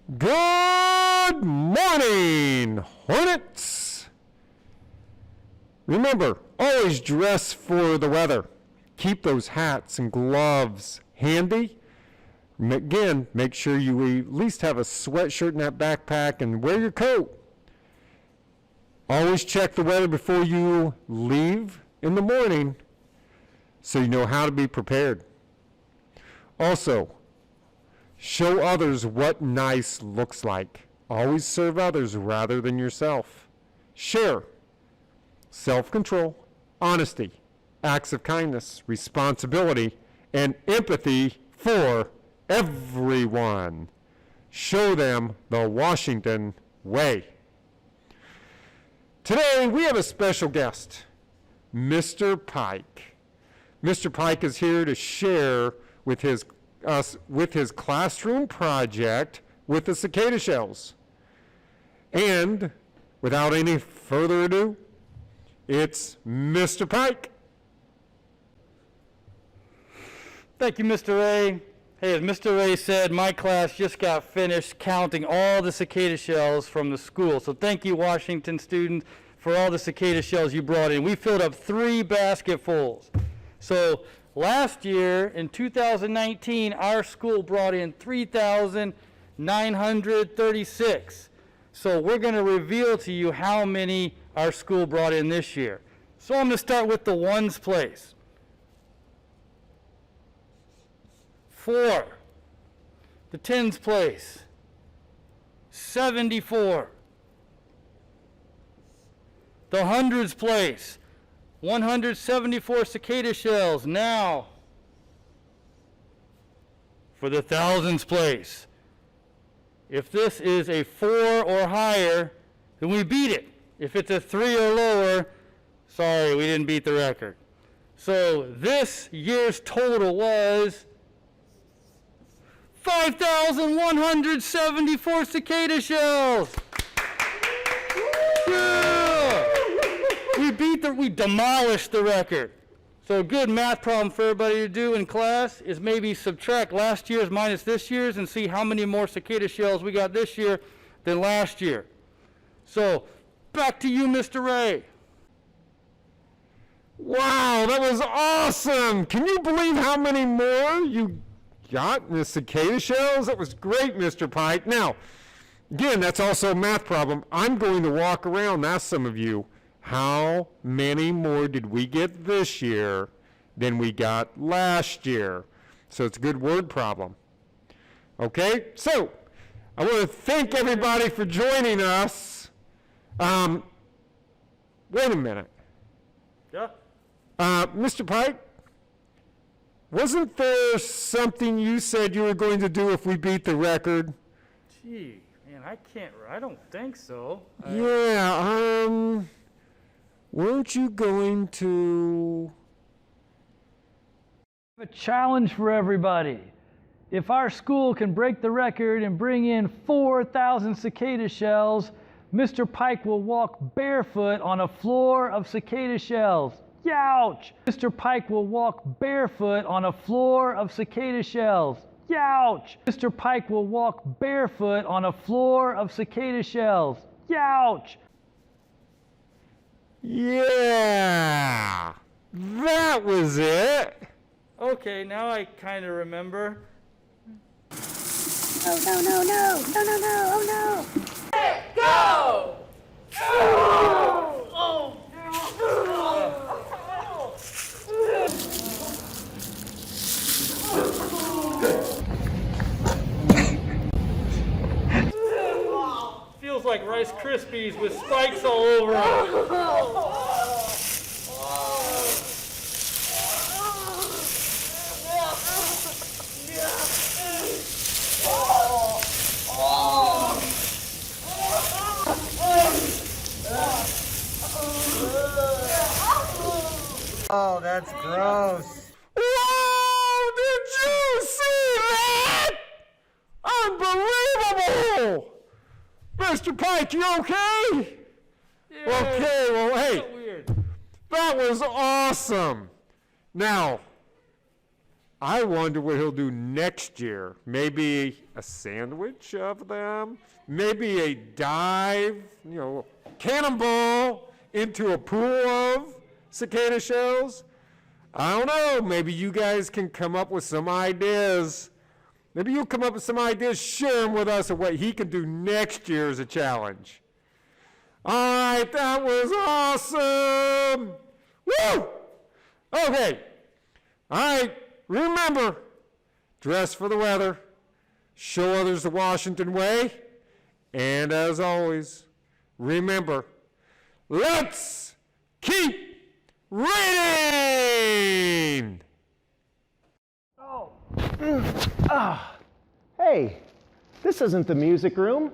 Good morning, Hornets! Remember, always dress for the weather. Keep those hats and gloves handy. Again, make sure you at least have a sweatshirt in that backpack and wear your coat. Always check the weather before you leave in the morning so you know how to be prepared. Also, show others what nice looks like. Always serve others rather than yourself. Share. Self-control, honesty, acts of kindness, responsibility, and empathy for everyone. Show them the Washington way. Today we have a special guest, Mr. Pike. Mr. Pike is here to share with his classroom project with the cicada shells. And without any further ado, it's Mr. Pike. Thank you, Mr. Ray. Hey, as Mr. Ray said, my class just got finished counting all the cicada shells from the school. So thank you, Washington students, for all the cicada shells you brought in. We filled up 3 basketfuls. So last year, in 2019, our school brought in 3,936. So we're going to reveal to you how many our school brought in this year. So I'm going to start with the ones place. 4. The tens place. 74. The hundreds place. 174 cicada shells. Now, for the thousands place. If this is a 4 or higher, then we beat it. If it's a 3 or lower, sorry, we didn't beat the record. So this year's total was 5,174 cicada shells. Yeah. We demolished the record. So a good math problem for everybody to do in class is maybe subtract last year's minus this year's and see how many more cicada shells we got this year than last year. So back to you, Mr. Ray. Wow, that was awesome! Can you believe how many more you got in the cicada shells? That was great, Mr. Pike. Now, again, that's also a math problem. I'm going to walk around and ask some of you, how many more did we get this year than we got last year? So it's a good word problem. Okay, so I want to thank everybody for joining us. Wait a minute. Yeah? Mr. Pike, wasn't there something you said you were going to do if we beat the record? Gee, man, I don't think so. Yeah, weren't you going to... A challenge for everybody. If our school can break the record and bring in 4,000 cicada shells, Mr. Pike will walk barefoot on a floor of cicada shells. Youch! Mr. Pike will walk barefoot on a floor of cicada shells. Youch! Mr. Pike will walk barefoot on a floor of cicada shells. Youch! Yeah, that was it. Okay, now I kind of remember. Oh, no, no, no, no, no, no, oh, no. Let go! Feels like Rice Krispies with spikes all over them. Oh, that's gross. Whoa, did you see that? Unbelievable! Mr. Pike, you okay? Yeah, Okay, well, hey, so weird. that was awesome. Now, I wonder what he'll do next year. Maybe a sandwich of them, maybe a dive, cannonball into a pool of cicada shells. I don't know, maybe you guys can come up with some ideas. Maybe you'll come up with some ideas, share them with us of what he can do next year as a challenge. All right, that was awesome. Woo! Okay. All right, remember, dress for the weather, show others the Washington way, and as always, remember, let's keep reading! Hey, this isn't the music room.